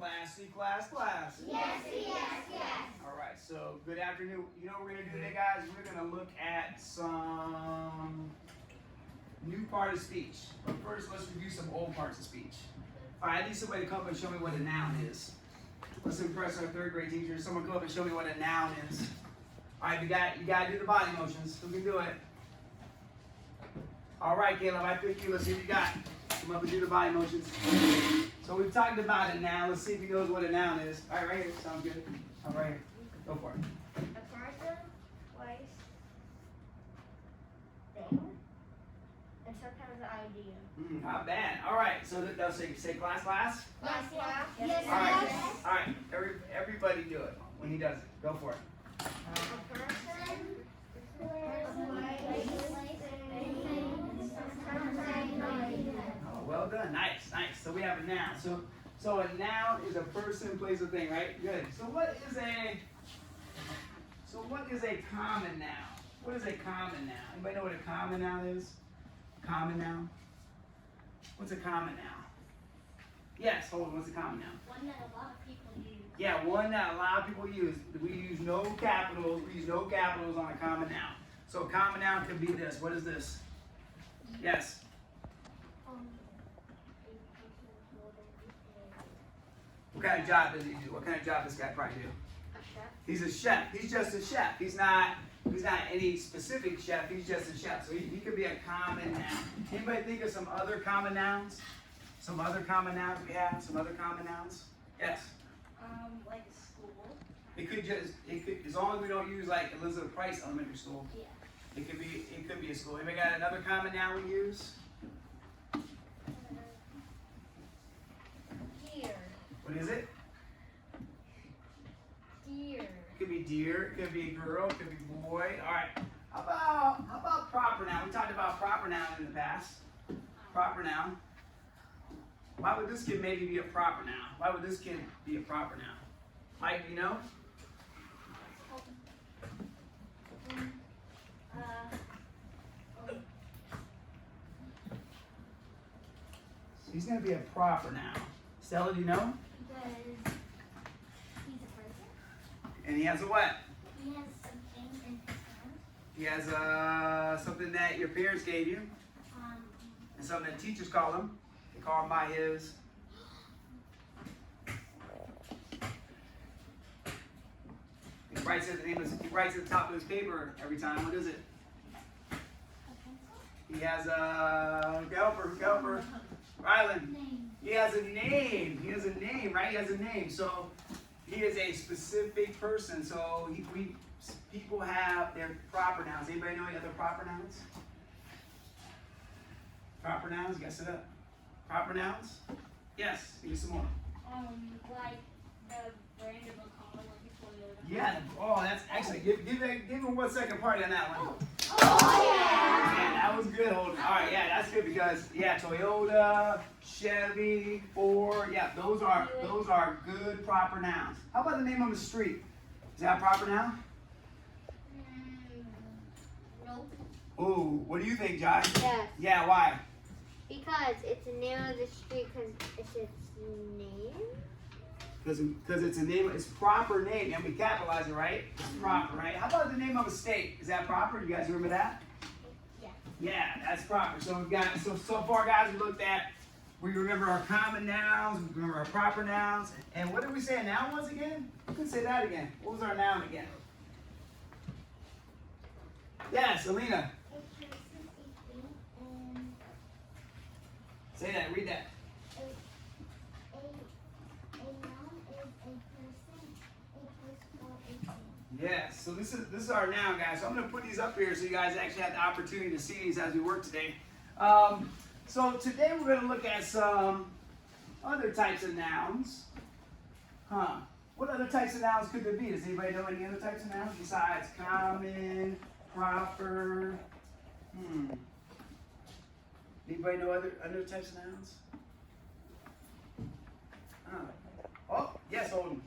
Class, C class, class. Yes, yes. All right, so good afternoon. You know what we're going to do today, guys? We're going to look at some new part of speech. But first, let's review some old parts of speech. All right, I need somebody to come up and show me what a noun is. Let's impress our third grade teacher. Someone come up and show me what a noun is. All right, you got to do the body motions. Who can do it? All right, Caleb, I pick you. Let's see what you got. Come up and do the body motions. So we've talked about it now. Let's see if he knows what a noun is. All right, right here. Sounds good. All right, here. Go for it. A person, place, thing, and sometimes an idea. Not bad. All right. So they'll say class, class. Yes. All right. All right. Everybody do it when he does it. Go for it. A person, place, thing, sometimes an idea. Oh, well done. Nice. So we have a noun. So a noun is a person, place, a thing, right? Good. So what is a common noun? What is a common noun? Anybody know what a common noun is? Common noun? What's a common noun? Yes, hold on. What's a common noun? One that a lot of people use. Yeah, one that a lot of people use. We use no capitals. We use no capitals on a common noun. So a common noun could be this. What is this? Yes. What kind of job does he do? What kind of job does this guy probably do? A chef. He's a chef. He's just a chef. He's not any specific chef. He's just a chef. So he could be a common noun. Anybody think of some other common nouns? Some other common nouns we have? Some other common nouns? Yes. Like school. It could as long as we don't use like Elizabeth Price Elementary School. Yeah. It could be a school. Anybody got another common noun we use? Deer. What is it? Deer. It could be deer, it could be girl, it could be boy. All right. How about proper noun? We talked about proper noun in the past. Proper noun. Why would this kid maybe be a proper noun? Why would this kid be a proper noun? Mike, do you know? He's going to be a proper noun. Stella, do you know? Because he's a person. And he has a what? He has something in his hand. He has something that your parents gave you, and something that teachers call him. They call him by his. He writes at the top of his paper every time. What is it? He has a helper. Rylan. He has a name. He has a name, right? He has a name. So he is a specific person. So people have their proper nouns. Anybody know any other proper nouns? Proper nouns? Guess it up. Proper nouns? Yes. Give me some more. Like the brand of a car, like a Toyota. Yeah. Oh, that's excellent. Give him 1 second party on that one. Oh Yeah, that was good, Holden. All right, yeah, that's good because Toyota, Chevy, Ford, those are good proper nouns. How about the name of a street? Is that a proper noun? Nope. Ooh, what do you think, Josh? Yes. Yeah, why? Because it's the name of the street because it's its name. Because it's a name, it's proper name, and we capitalize it, right? It's proper, right? How about the name of a state? Is that proper? You guys remember that? Yeah. Yeah, that's proper. So we've got so far, guys. We remember our common nouns. We remember our proper nouns. And what did we say a noun was again? Who can say that again? What was our noun again? Yes, Alina. Say that. Read that. Yes, so this is our noun, guys. So I'm going to put these up here so you guys actually have the opportunity to see these as we work today. So today we're going to look at some other types of nouns. What other types of nouns could there be? Does anybody know any other types of nouns besides common, proper? Anybody know other types of nouns? Oh, yes, Holden.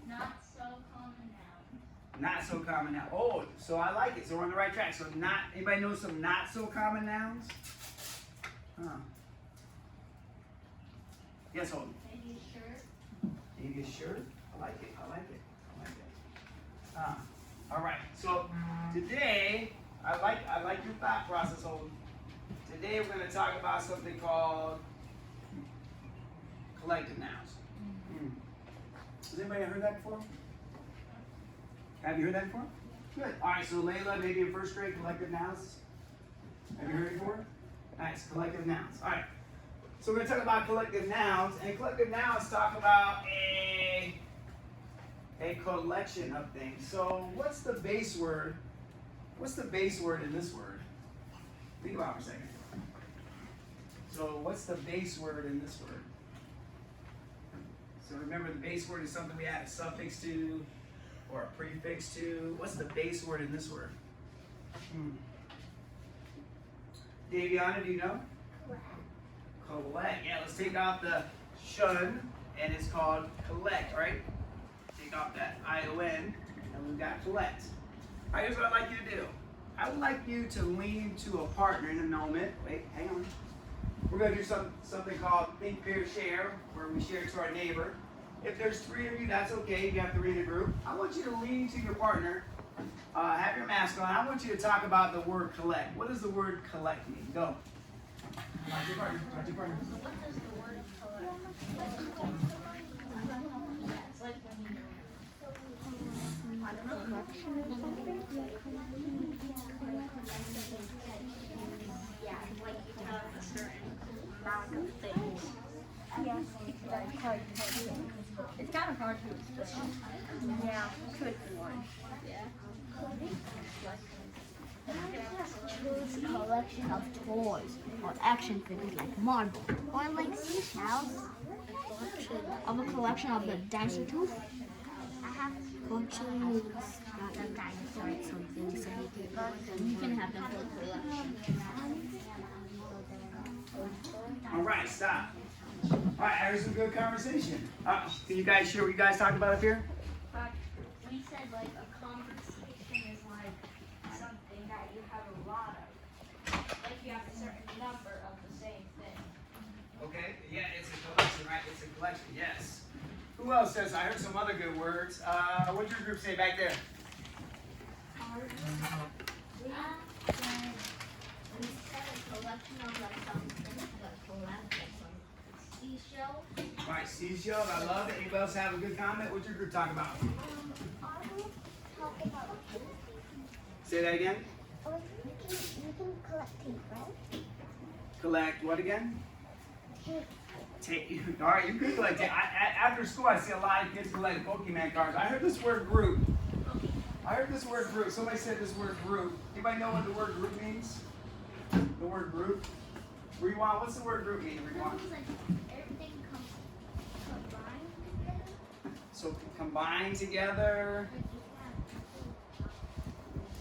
Not so common noun. Not so common noun. Oh, so I like it. So we're on the right track. So anybody know some not so common nouns? Yes, Holden. Maybe a shirt. You sure? I like it. I like it. I like it. All right. So today, I like your thought process, Holden. Today we're going to talk about something called collective nouns. Has anybody heard that before? Have you heard that before? Good. All right. So Layla, maybe in first grade, collective nouns. Have you heard it before? Nice. Collective nouns. All right. So we're going to talk about collective nouns, and collective nouns talk about a collection of things. So what's the base word? What's the base word in this word? Think about it for a second. So what's the base word in this word? So remember, the base word is something we add a suffix to or a prefix to. What's the base word in this word? Daviana, do you know? Collect. Yeah, let's take off the shun, and it's called collect, right? Take off that ION, and we've got collect. All right, here's what I'd like you to do. I would like you to lean to a partner in a moment. Wait, hang on. We're going to do something called think, pair, share, where we share to our neighbor. If there's 3 of you, that's okay. You have to read a group. I want you to lean to your partner. Have your mask on. I want you to talk about the word collect. What does the word collect mean? Go. Talk to your partner. Talk to your partner. What does the word collect? It's like when you yeah, like you have a certain amount of things. Yes, it's hard to explain. It's kind of hard to explain. Yeah, could be one. Yeah. Choose a collection of toys or action figures like marble or like seashells. Of a collection of the dinosaur tooth. I have collection not a dinosaur or something, so you can have the whole collection. All right, stop. All right, here's some good conversation. Can you guys share what you guys talked about up here? We said like a conversation is like something that you have a lot of. Like you have a certain number of the same thing. Okay, yeah, it's a collection, right? It's a collection, yes. Who else says? I heard some other good words. What'd your group say back there? We said a collection of like something, but collect like some seashell. All right, seashells, I love it. Anybody else have a good comment? What'd your group talk about? Say that again. You can collect tape, right? Collect what again? Tape. Tape. All right, you could collect tape. After school, I see a lot of kids collect Pokemon cards. I heard this word group. Somebody said this word group. Anybody know what the word group means? The word group? Rewind. What's the word group mean? Rewind. Like everything combined together. So combined together.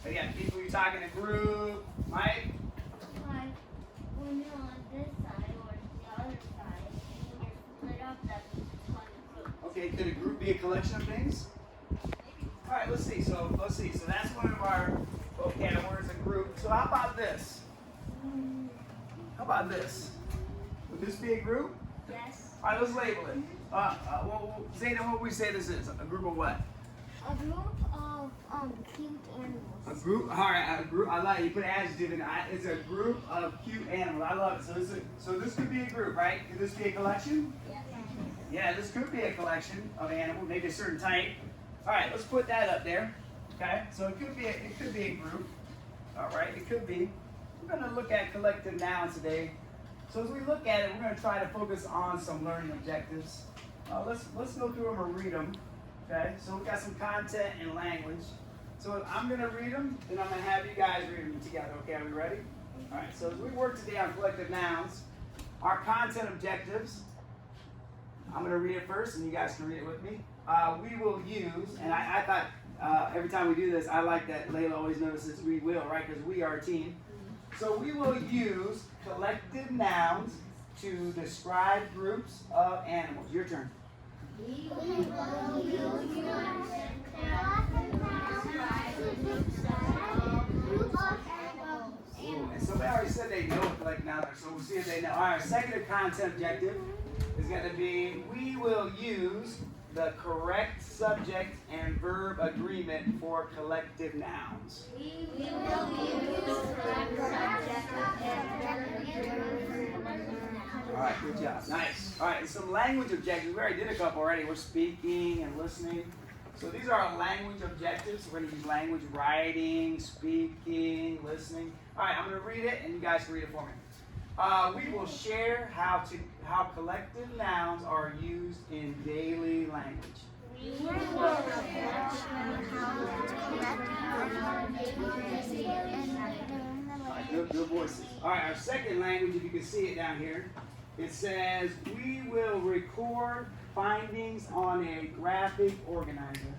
But yeah, people you're talking a group. Mike? Like when you're on this side or the other side, when you're split up, that's one group. Okay, could a group be a collection of things? All right, let's see. So that's one of our vocab words, a group. So how about this? Would this be a group? Yes. All right, let's label it. Zayna, what would we say this is? A group of what? A group of cute animals. A group. All right, a group. I like it. You put an adjective in it. It's a group of cute animals. I love it. So this could be a group, right? Could this be a collection? Yes. Yeah, this could be a collection of animals, maybe a certain type. All right, let's put that up there. Okay, so it could be a group. All right, it could be. We're going to look at collective nouns today. So as we look at it, we're going to try to focus on some learning objectives. Let's go through them and read them. Okay, so we've got some content and language. So I'm going to read them, then I'm going to have you guys read them together. Okay, are we ready? All right, so as we work today on collective nouns, our content objectives, I'm going to read it first, and you guys can read it with me. We will use, and I thought every time we do this, I like that Layla always notices we will, right? Because we are a team. So we will use collective nouns to describe groups of animals. Your turn. We will use collective nouns to describe groups of animals. Ooh, and somebody already said they know what collective nouns are, so we'll see if they know. All right, our second content objective is going to be we will use the correct subject and verb agreement for collective nouns? We will use the correct subject and All right, good job. Nice. All right, some language objectives. We already did a couple already. We're speaking and listening. So these are our language objectives. We're going to use language writing, speaking, listening. All right, I'm going to read it, and you guys can read it for me. We will share how collective nouns are used in daily language. All right, good voices. All right, our second language, if you can see it down here, it says we will record findings on a graphic organizer.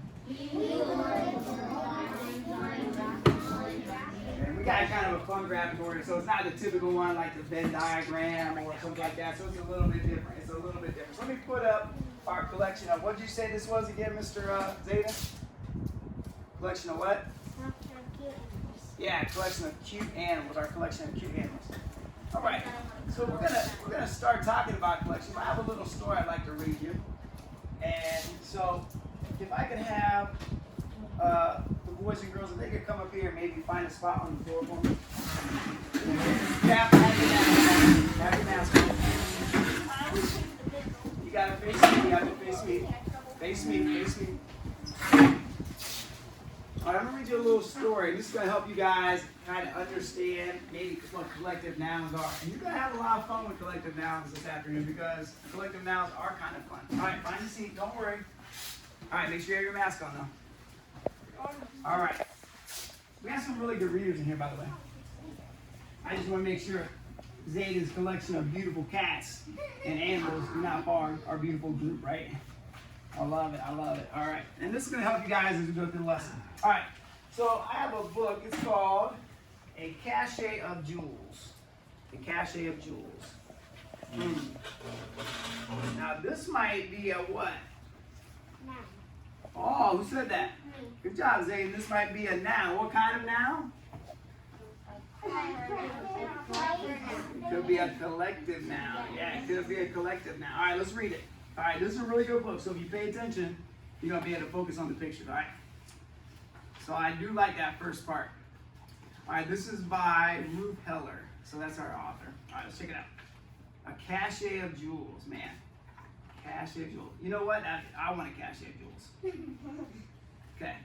And we got kind of a fun graphic organizer, so it's not the typical one like the Venn diagram or something like that. So it's a little bit different. It's a little bit different. So let me put up our collection of, what did you say this was again, Mr. Zeta? Collection of what? Yeah, collection of cute animals. Our collection of cute animals. All right. So we're gonna start talking about collections. I have a little story I'd like to read you. And so if I could have the boys and girls, if they could come up here and maybe find a spot on the floor for me. Have your mask on. You gotta face me. You gotta face me. Face me. Face me. All right, I'm gonna read you a little story. This is gonna help you guys kind of understand maybe what collective nouns are. And you're gonna have a lot of fun with collective nouns this afternoon because collective nouns are kind of fun. All right, find a seat. Don't worry. All right, make sure you have your mask on though. All right. We have some really good readers in here, by the way. I just want to make sure Zeta's collection of beautiful cats and animals do not harm our beautiful group, right? I love it. I love it. All right. And this is going to help you guys as we go through the lesson. All right. So I have a book. It's called A Cache of Jewels. A Cache of Jewels. Now this might be a what? Noun. Oh, who said that? Good job, Zane. This might be a noun. What kind of noun? It could be a collective noun. Yeah, it could be a collective noun. All right, let's read it. All right, this is a really good book, so if you pay attention, you're going to be able to focus on the pictures, all right? So I do like that first part. All right, this is by Ruth Heller. So that's our author. All right, let's check it out. A cache of jewels, man. Cache of jewels. You know what? I want a cache of jewels. Okay.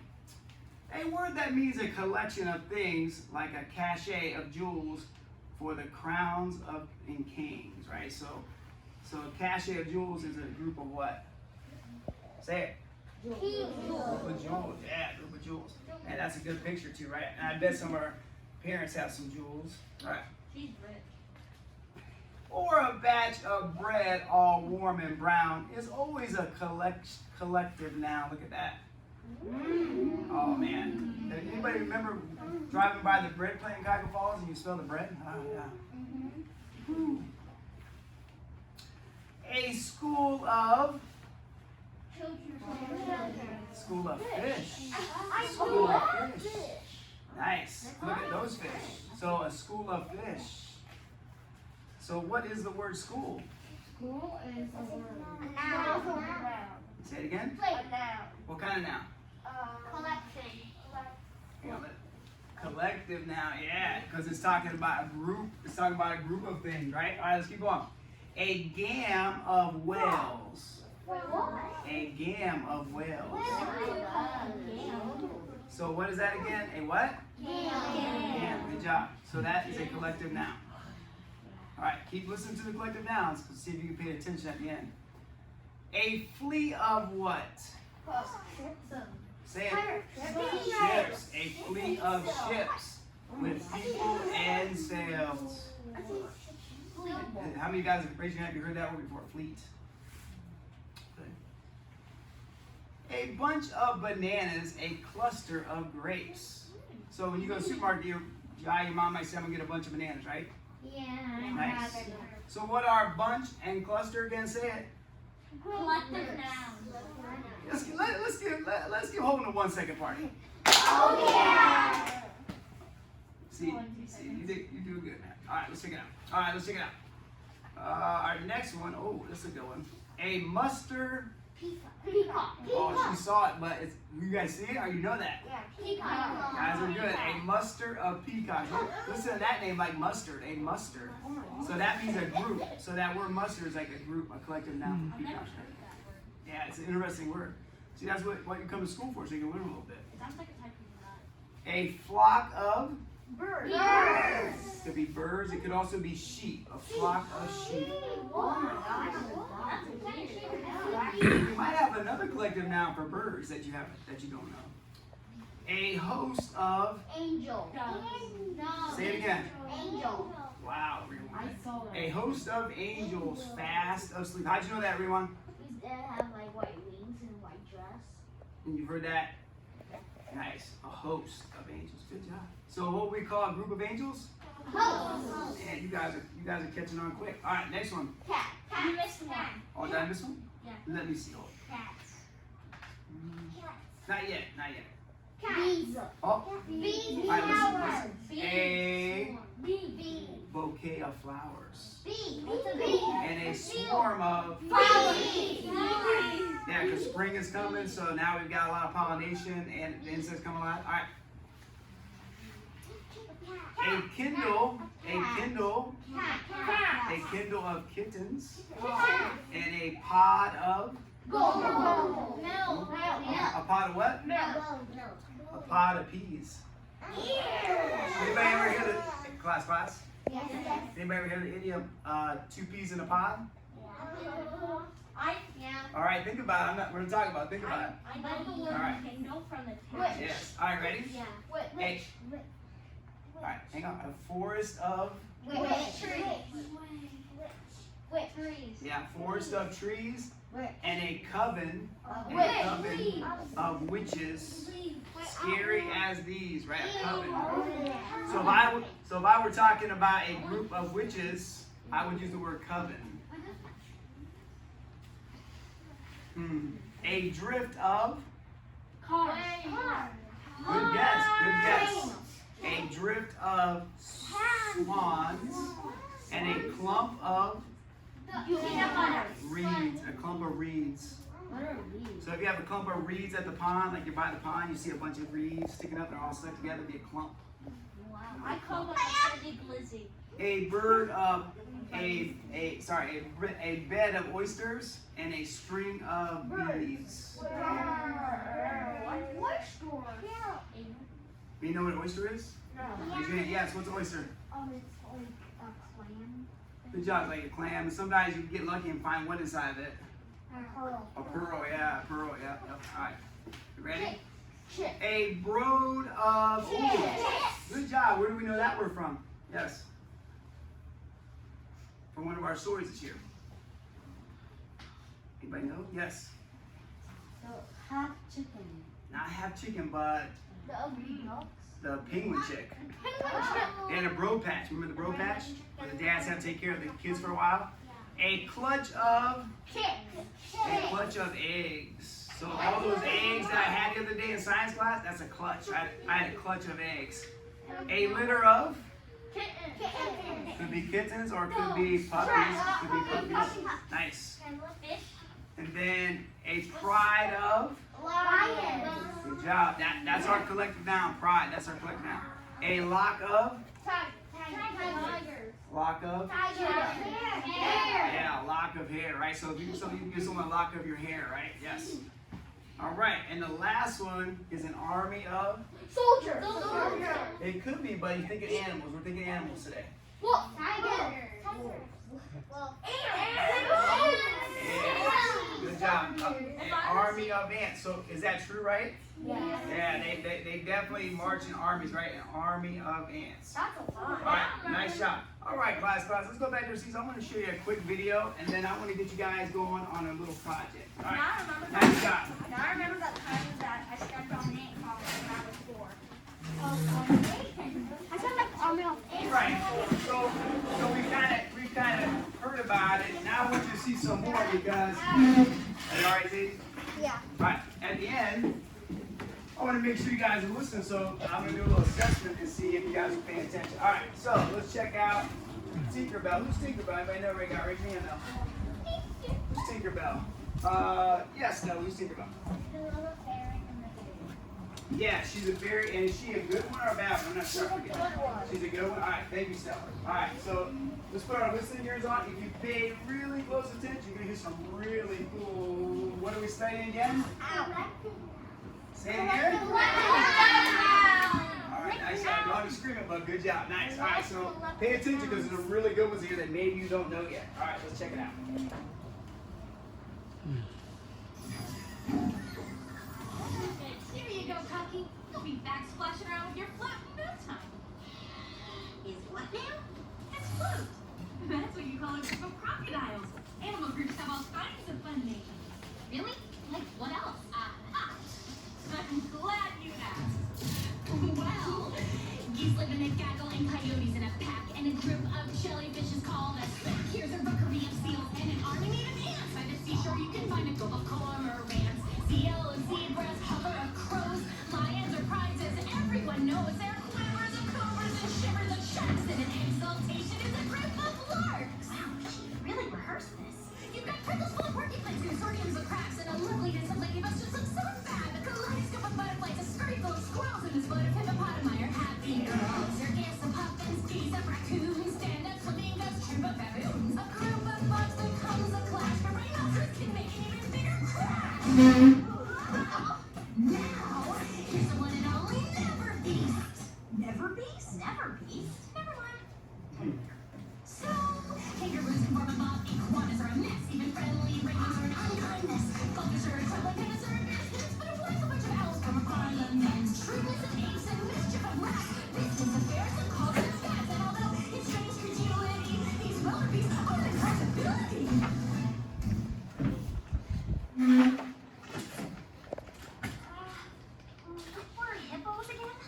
A word that means a collection of things, like a cache of jewels for the crowns of and kings, right? So a cache of jewels is a group of what? Say it. Group of jewels. Yeah, group of jewels. And that's a good picture too, right? And I bet some of our parents have some jewels. All right. She's rich. Or a batch of bread all warm and brown is always a collective noun. Look at that. Oh man. Anybody remember driving by the bread plant in Cuyahoga Falls and you smell the bread? Oh yeah. A school of School of fish. School of fish. Nice. Look at those fish. So a school of fish. So what is the word school? School is a word. A noun. Say it again. A noun. What kind of noun? Collection. Collective noun, yeah, because it's talking about a group. It's talking about a group of things, right? All right, let's keep going. A gam of whales. A gam of whales. So what is that again? A what? Gam. Good job. So that is a collective noun. All right, keep listening to the collective nouns. Let's see if you can pay attention at the end. A fleet of what? Say it. Ships. A fleet of ships with people and sails. How many of you guys have raised your hand? Have you heard that word before? Fleet. A bunch of bananas, a cluster of grapes. So when you go to the supermarket, your mom might say, I'm going to get a bunch of bananas, right? Yeah. Nice. So what are bunch and cluster again? Say it. Collective nouns. Let's give Holden a 1 second party. Oh yeah. See, you do good, man. All right, let's check it out. All right, let's check it out. Our next one, oh, this is a good one. A muster Peacock. Oh, she saw it, but it's, you guys see it or you know that? Yeah, peacock. Guys are good. A muster of peacocks. Listen to that name like mustard. A muster. So that means a group. So that word muster is like a group, a collective noun for peacocks. Yeah, it's an interesting word. See, that's what you come to school for, so you can learn a little bit. It sounds like a type of nut. A flock of Birds. It could be birds. It could also be sheep. A flock of sheep. Oh my gosh. That's weird. You might have another collective noun for birds that you don't know. A host of. Angel. Say it again. Angel. Wow, everyone. A host of angels fast asleep. How'd you know that, everyone? They have like white wings and white dress. And you've heard that? Nice. A host of angels. Good job. So what we call a group of angels? Host. Man, you guys are catching on quick. All right, next one. Cat. You missed one. Oh, did I miss one? Yeah. Let me see. Hold. Cats. Not yet. Not yet. Bees. Oh. Bees. All right, listen. A Bee. bouquet of flowers. Bee. And a swarm of. Yeah, because spring is coming, so now we've got a lot of pollination and the insects coming alive. All right. A kindle of kittens, and a pod of. A pod of what? A pod of peas. Anybody ever hear the class? Anybody ever hear the idiom, 2 peas in a pod? All right, think about it. We're gonna talk about it. Think about it. I know the word All right. kindle from the text. Yes. All right, ready? Hey. All right, hang on. A forest of. Yeah, forest of trees, and a coven of witches, scary as these, right? A coven. So if I were talking about a group of witches, I would use the word coven. A drift of. Cars. Good guess. A drift of swans, and a clump of reeds. A clump of reeds. So if you have a clump of reeds at the pond, like you're by the pond, you see a bunch of reeds sticking up, they're all stuck together, it'd be a clump. I call them a fuzzy glizzy. A bird of a bed of oysters and a string of bees. You know what an oyster is? Yes, what's an oyster? It's like a clam. Good job, like a clam. And sometimes you get lucky and find what inside of it? Pearl. A pearl, yeah, a pearl, yeah. Yep. All right, you ready? Chick. A brood of. Ooh, good job. Where do we know that word from? Yes. From one of our stories this year. Anybody know? Yes. So half chicken. Not half chicken, but The ugly ducks. the penguin chick. And a bro patch. Remember the bro patch? Where the dads have to take care of the kids for a while? A clutch of. A clutch of eggs. So all those eggs that I had the other day in science class, that's a clutch. I had a clutch of eggs. A litter of. Could be kittens or it could be puppies. Could be puppies. Nice. And then a pride of. Good job. That's our collective noun. Pride. That's our collective noun. A lock of. Lock of. Yeah, lock of hair, right? So if you give someone a lock of your hair, right? Yes. All right. And the last one is an army of. Soldier. It could be, but you think of animals. We're thinking animals today. Good job. An army of ants. So is that true, right? Yeah, they definitely march in armies, right? An army of ants. All right, nice job. All right, class, let's go back to your seats. I want to show you a quick video, and then I want to get you guys going on a little project. All right, nice job. Now I remember that time that I stepped on an ant collar when I was 4. I sound like army of ants. Right. So we kind of heard about it. Now I want you to see some more because. Are you all right, Zadie? Yeah. All right. At the end, I want to make sure you guys are listening. So I'm gonna do a little assessment and see if you guys are paying attention. All right. So let's check out Tinkerbell. Who's Tinkerbell? Anybody know? Raise your hand up. Who's Tinkerbell? Yes, no, we think about. Yeah, she's a very, and is she a good one or a bad one? I'm not sure. She's a good one? Alright, thank you, Stella. Alright, so let's put our listening ears on. If you pay really close attention, you're going to hear some really cool. What are we studying again? Say it again? Alright, nice job. You don't have to scream it, but good job. Nice. Alright, so pay attention because there's some really good ones here that maybe you don't know yet. Alright, let's check it out. Here you go, Cookie. You'll be back splashing around with your flute in no time. Is what now? It's flute. That's what you call a group of crocodiles. Animal groups have all kinds of fun names. Really? Like what else? I'm glad you asked. Well, geese live in a gaggle and coyotes in a pack, and a group of jellyfish is called a snack. Here's a rookery of seals and an army made of ants. By the seashore you can find a group of cormorants. Seals, zebras, hover of crows, lions are prizes. Everyone knows there are quivers of cobras and shivers of sharks, and an exultation is a group of larks. Wow, she really rehearsed this. You've got prickles full of porcupines, consortiums of crabs, and a loveliness of ladybus just looks so bad. A kaleidoscope of butterflies, a scurry full of squirrels, and a float of hippopotami are happy girls. Circus of puffins, geese of raccoons, stand-up flamingos, troop of baboons. A group of bugs becomes a clash, but rhinoceros can make an even bigger crash. Now, here's the one and only Never Beast. Never Beast? Never Beast? Never mind. So, kangaroos can form a mob, iguanas are a mess, even friendly ravens are an unkindness. Vultures are a troubling menace or a business, but a voice a bunch of owls from a parliament. Shrewdness of apes and mischief of rats, business affairs and calls and stats. And although it's strange credulity, these wildebeest are an impossibility. What are hippos again?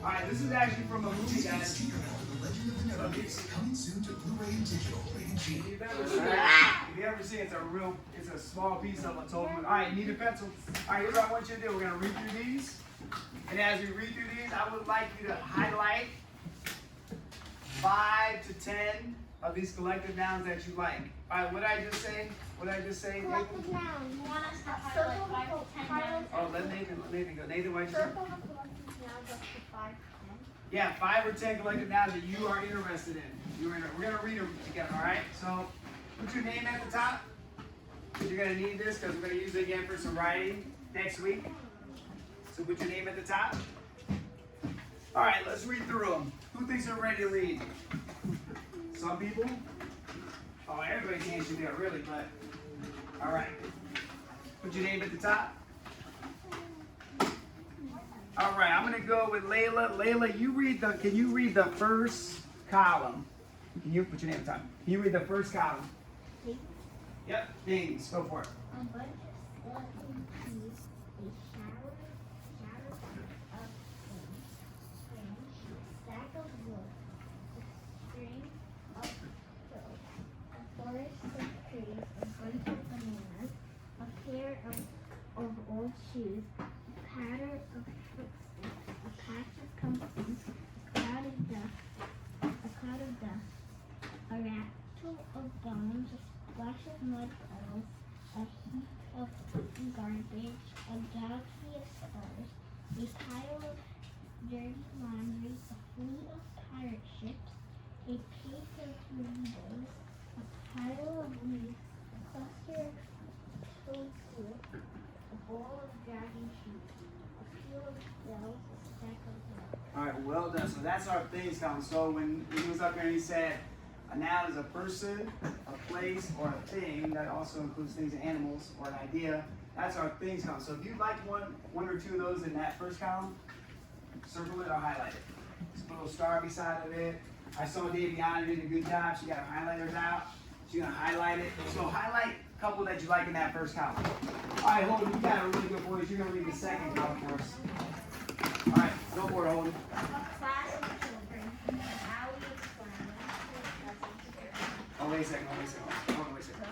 Alright, this is actually from a movie, guys. Coming soon to Blu-ray and digital. Rated G. If you ever see it, it's a small piece of a total. Alright, you need a pencil. Alright, here's what I want you to do. We're going to read through these. And as we read through these, I would like you to highlight 5 to 10 of these collective nouns that you like. Alright, what did I just say? What did I just say? Collective nouns. You want us to highlight 5 to 10 nouns? Oh, let Nathan go. Nathan, what did you say? Circle the collective nouns up to 5 to 10. Yeah, 5 or 10 collective nouns that you are interested in. We're gonna read them together, all right? So, put your name at the top. You're gonna need this because we're gonna use it again for some writing next week. So put your name at the top. All right, let's read through them. Who thinks they're ready to read? Some people. Oh, everybody can't do that, really, but all right. Put your name at the top. All right, I'm gonna go with Layla. Layla, can you read the first column? Can you put your name at the top? Can you read the first column? Yep, things, go for it. A bunch of skeleton peas, a shower of things, a stack of wood, a string of pills, a forest of trees, a bunch of bananas, a pair of old shoes, a patter of footsteps, a patch of pumpkins, a cloud of dust, a rattle of bones, a splash of mud puddles, a heap of garbage, a galaxy of stars, a pile of dirty laundry, a fleet of pirate ships, a piece of windows, a pile of leaves, a cluster of toadstool, a bowl of dragon sheep, a field of bells, a stack of wood. All right, well done. So that's our things column. So when he was up here and he said, a noun is a person, a place, or a thing. That also includes things and animals, or an idea. That's our things column. So if you like one or two of those in that first column, circle it or highlight it. Just put a little star beside of it. I saw Daviana did a good job. She got her highlighters out. She's gonna highlight it. So highlight a couple that you like in that first column. All right, Holden, you got a really good voice. You're gonna read the second column for us. All right, go for it, Holden. A class of children, an alley of flowers, Oh, wait a second. Hold on, wait a second.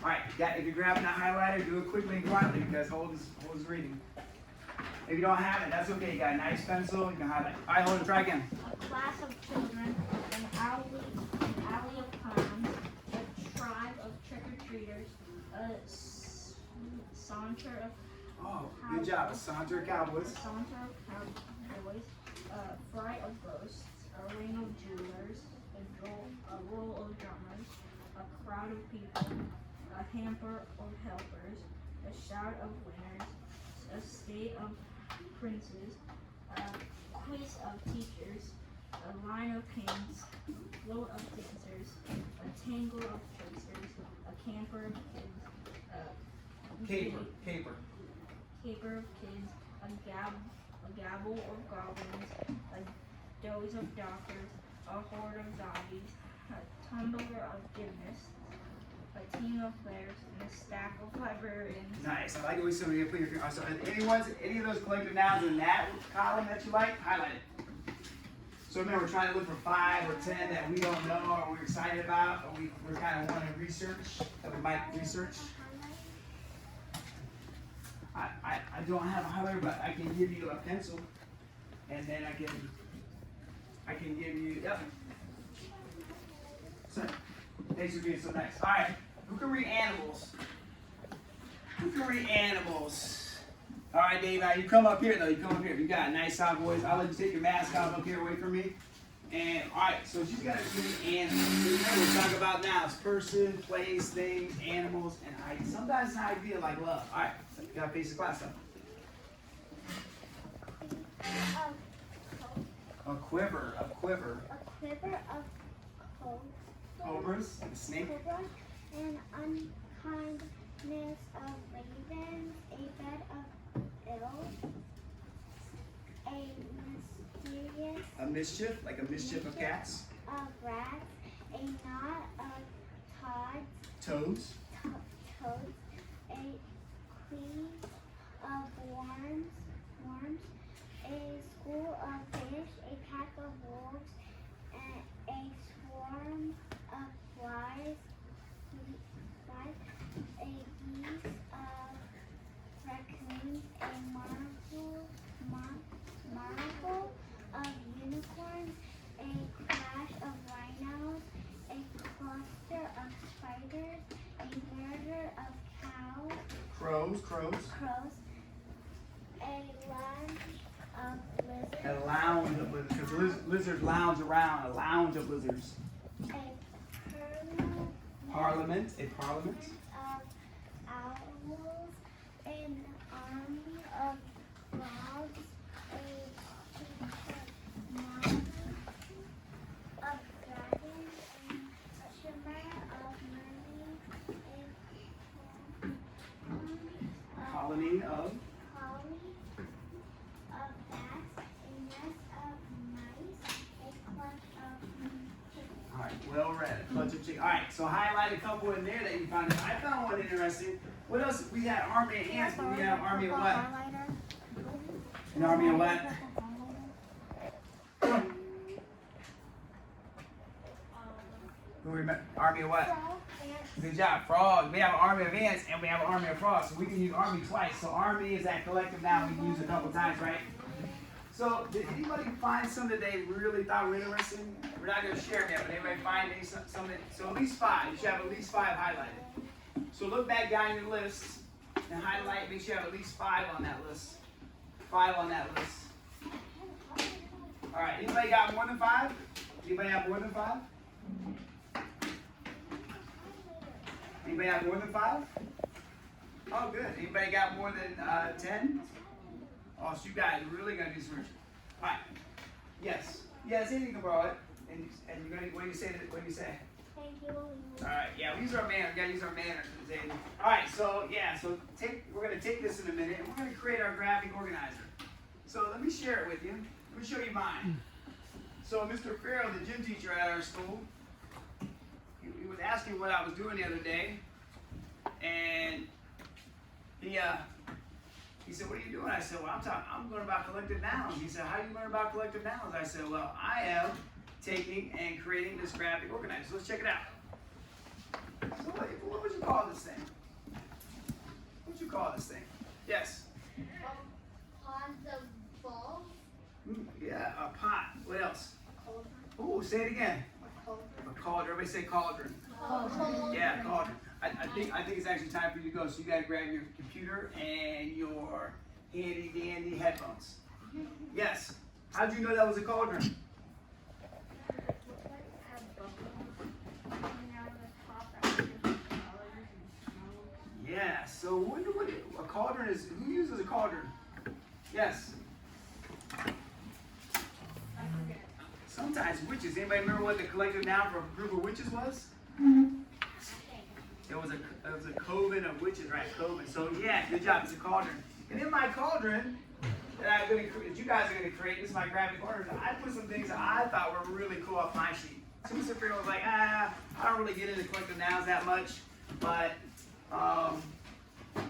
All right, if you're grabbing that highlighter, do it quickly and quietly because Holden's reading. If you don't have it, that's okay. You got a nice pencil, you can highlight. All right, Holden, try again. a class of children, an alley of palms, streeters, a saunter of Oh, good job. A saunter of cowboys. a fright of ghosts, a ring of jewelers, a roll of drummers, a crowd of people, a hamper of helpers, a shout of winners, a state of princes, a quiz of teachers, a line of kings, a float of dancers, a tangle of chasers, a camper of kids, a Caper. caper of kids, a gabble of goblins, a doze of doctors, a horde of zombies, a tumbler of gymnasts, a team of players, and a stack of librarians. Nice. I like the way somebody put your finger. So, any of those collective nouns in that column that you like, highlight it. So remember, we're trying to look for 5 or 10 that we don't know or we're excited about, or we're kind of wanting to research, that we might research. I don't have a highlighter, but I can give you a pencil, and then I can give you, yep. So, thanks for being so nice. All right, who can read animals? Who can read animals? All right, Dave, now you come up here, though. You come up here. You got a nice sound voice. I'll let you take your mask off up here away from me. And, all right, so she's got to read animals. Remember, we're talking about nouns. Person, place, things, animals, and ideas. Sometimes it's an idea like love. All right, so you got to face the class up. A quiver. A quiver of Cobras, a snake. cobras, an unkindness of ravens, a bed of ill, A mischief, like a mischief of cats. of rats, a knot of Toads. toads, a queen of worms, a school of fish, a pack of wolves, a swarm of flies, a geese of raccoons, a marvel of unicorns, a crash of rhinos, a cluster of spiders, a murder of cows, Crows. a lounge of lizards, A lounge of lizards, because lizards lounge around. A lounge of lizards. a Parliament. A parliament. of owls, an army of frogs, a mountain of dragons, a shimmer of mermaids, a Colony of. colony of bats, a nest of mice, a clutch of chickens. All right, well read. A clutch of chickens. All right, so highlight a couple in there that you found. I found one interesting. What else? We had army of ants, but we have army of what? An army of what? Who remember? Army of what? Good job, frog. We have an army of ants and we have an army of frogs, so we can use army twice. So army is that collective noun we can use a couple times, right? So did anybody find something they really thought were interesting? We're not going to share them yet, but anybody find something? So at least 5. You should have at least 5 highlighted. So look back down your list and highlight. Make sure you have at least 5 on that list. 5 on that list. All right. Anybody got more than 5? Anybody have more than 5? Anybody have more than 5? Oh, good. Anybody got more than 10? Oh, so you guys are really gonna do some research. All right. Yes. Yes. You can borrow it. And you're gonna. What do you say? What do you say? Thank you. All right. Yeah. We use our manners. We gotta use our manners. All right. So yeah. So we're gonna take this in a minute, and we're gonna create our graphic organizer. So let me share it with you. Let me show you mine. So Mr. Farrell, the gym teacher at our school, he was asking what I was doing the other day, and he said, "What are you doing?" I said, "Well, I'm learning about collective nouns." He said, "How do you learn about collective nouns?" I said, "Well, I am taking and creating this graphic organizer. So let's check it out." So what would you call this thing? What would you call this thing? Yes. Ponds of balls. Yeah, a pot. What else? Ooh, say it again. A cauldron. Everybody say cauldron. Yeah, cauldron. I think it's actually time for you to go. So you gotta grab your computer and your handy dandy headphones. Yes. How'd you know that was a cauldron? Yeah. So what a cauldron is? Who uses a cauldron? Yes. Sometimes witches. Anybody remember what the collective noun for a group of witches was? It was a coven of witches, right? Coven. So yeah, good job. It's a cauldron. And in my cauldron that you guys are gonna create, this is my graphic order. I put some things that I thought were really cool off my sheet. So Mr. Fredo was like, I don't really get into collective nouns that much, but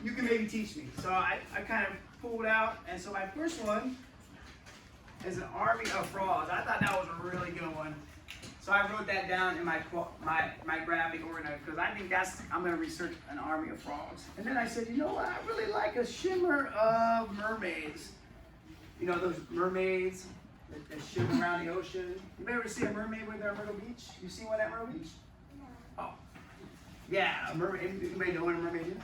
you can maybe teach me. So I kind of pulled out, and so my first one is an army of frogs. I thought that was a really good one. So I wrote that down in my graphic organizer because I think I'm going to research an army of frogs. And then I said, you know what? I really like a shimmer of mermaids. You know those mermaids that shimmer around the ocean? You ever see a mermaid with at Myrtle Beach? You seen one at Myrtle Beach? Oh. Yeah, a mermaid. Anybody know what a mermaid is?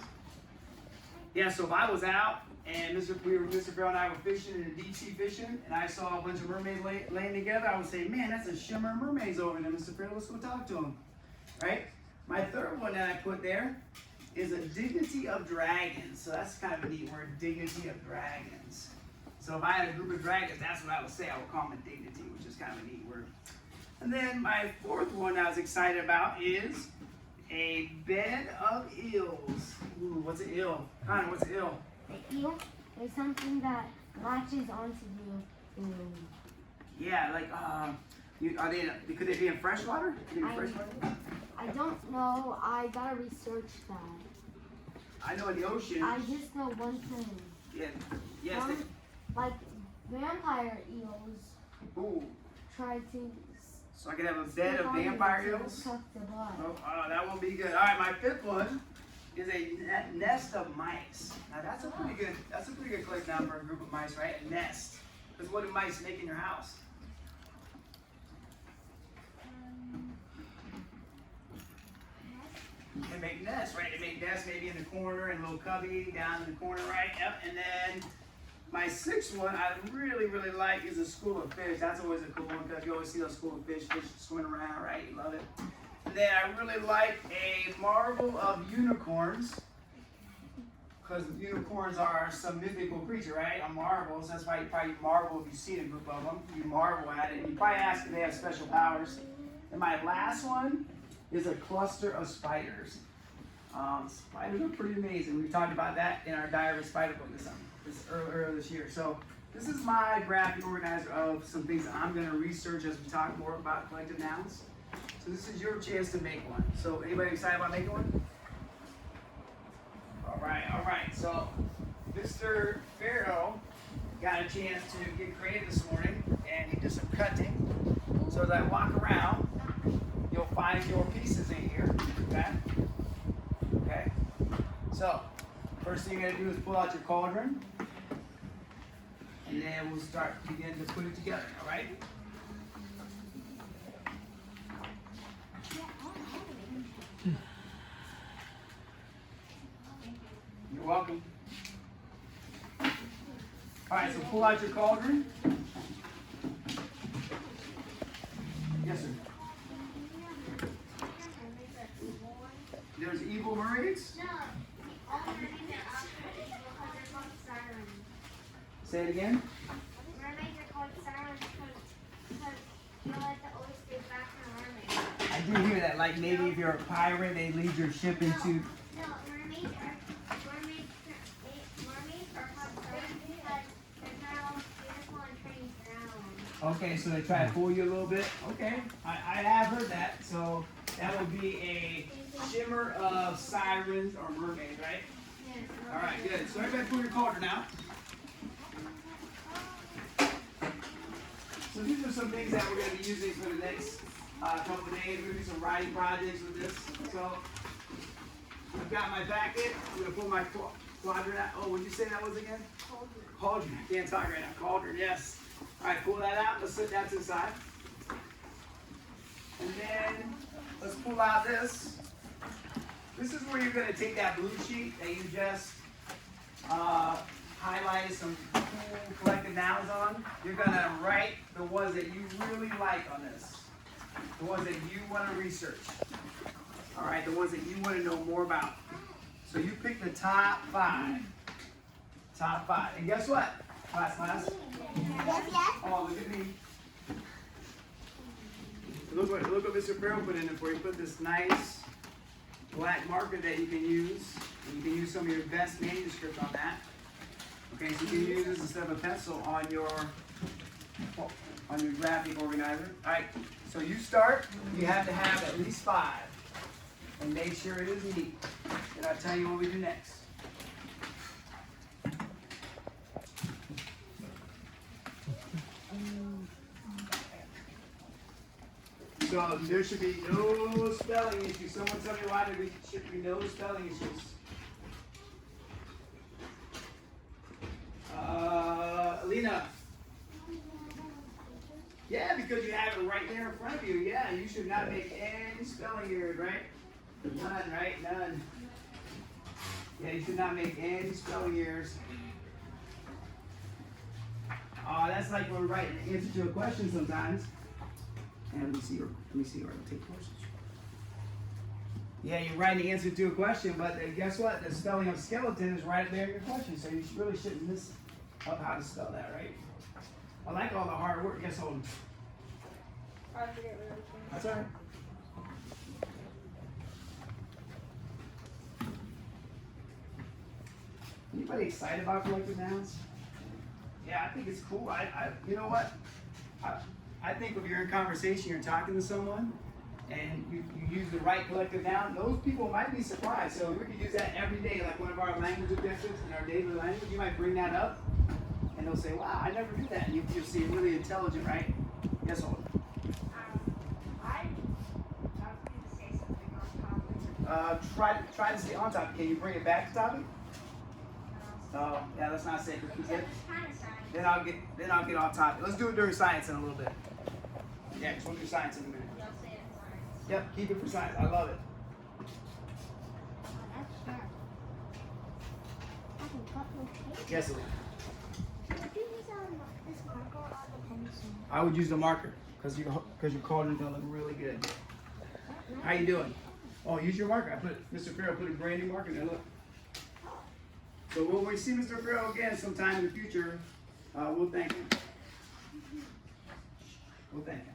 Yeah, so if I was out and Mr. Farrell and I were fishing in the deep sea fishing, and I saw a bunch of mermaids laying together, I would say, man, that's a shimmer of mermaids over there, Mr. Farrell. Let's go talk to them. Right? My third one that I put there is a dignity of dragons. So that's kind of a neat word, dignity of dragons. So if I had a group of dragons, that's what I would say. I would call them a dignity, which is kind of a neat word. And then my fourth one I was excited about is a bed of eels. Ooh, what's an eel? Connor, what's an eel? The eel is something that latches onto you. Yeah, like could they be in freshwater? Could they be freshwater? I don't know. I gotta research that. I know in the ocean. I just know one thing. Yeah. Yes. Like vampire eels Ooh. try to. So I could have a bed of vampire eels. Suck the blood. Oh, that won't be good. All right, my fifth one is a nest of mice. Now that's a pretty good click down for a group of mice, right? A nest. Because what do mice make in your house? They make nests, right? They make nests maybe in the corner, in a little cubby down in the corner, right? Yep. And then my sixth one I really, really like is a school of fish. That's always a cool one because you always see those school of fish swimming around, right? You love it. And then I really like a marvel of unicorns because unicorns are some mythical creature, right? A marvel, so that's why you probably marvel if you see a group of them. You marvel at it. And you probably ask if they have special powers. And my last one is a cluster of spiders. Spiders are pretty amazing. We talked about that in our Diary of a Spider book earlier this year. So this is my graphic organizer of some things that I'm going to research as we talk more about collective nouns. So this is your chance to make one. So anybody excited about making one? All right. So Mr. Farrell got a chance to get creative this morning, and he did some cutting. So as I walk around, you'll find your pieces in here, okay? So, first thing you're gonna do is pull out your cauldron, and then we'll begin to put it together, all right? You're welcome. All right, so pull out your cauldron. Yes, sir. There's evil mermaids? No, all mermaids are opposite because they're called sirens. Say it again. Mermaids are called sirens because you let the oysters back from mermaids. I did hear that, like maybe if you're a pirate, they lead your ship into... No, mermaids are called sirens because they're not all beautiful and trained ground. Okay, so they try to fool you a little bit? Okay, I have heard that. So that would be a shimmer of sirens or mermaids, right? Yes. All right, good. So everybody pull your cauldron out. So these are some things that we're going to be using for the next couple of days. We're going to do some writing projects with this. So I've got my packet. I'm going to pull my quadrant out. Oh, what did you say that was again? Cauldron. I can't talk right now. Cauldron, yes. All right, pull that out. Let's set that to the side. And then let's pull out this this is where you're going to take that blue sheet that you just highlighted some cool collective nouns on. You're going to write the ones that you really like on this. The ones that you want to research. All right, the ones that you want to know more about. So you pick the top 5. Top 5. And guess what? Class. Yes, yes. Oh, look at me. Look what Mr. Farrell put in it for you. Put this nice black marker that you can use. And you can use some of your best manuscript on that. Okay, so you can use this instead of a pencil on your graphic organizer. Alright, so you start, you have to have at least 5. And make sure it is neat. And I'll tell you what we do next. So there should be no spelling issues. Someone tell me why there should be no spelling issues. Alina. Yeah, because you have it right there in front of you. Yeah, you should not make any spelling errors, right? None, right? None. Yeah, you should not make any spelling errors. That's like when we write an answer to a question sometimes. And let me see, or I'll take courses. Yeah, you're writing the answer to a question, but guess what? The spelling of skeleton is right there in your question, so you really shouldn't miss up how to spell that, right? I like all the hard work. Guess hold. That's all right. Anybody excited about collective nouns? Yeah, I think it's cool. You know what? I think if you're in conversation, you're talking to someone, and you use the right collective noun, those people might be surprised. So we could use that every day, like one of our language objectives in our daily language. You might bring that up, and they'll say, "Wow, I never do that." And you'll see really intelligent, right? Yes, hold. I was going to say something on topic. Try to stay on topic. Can you bring it back to topic? Oh, yeah, let's not say it. Then I'll get off topic. Let's do it during science in a little bit. Yeah, because we'll do science in a minute. Yep, keep it for science. I love it. That's sharp. I can cut those papers. Yes, Elena. Would you use this marker or the pencil? I would use the marker because your coloring is gonna look really good. How you doing? Oh, use your marker. Mr. Farrell put a brand new marker there. Look. So when we see Mr. Farrell again sometime in the future, we'll thank him. We'll thank him.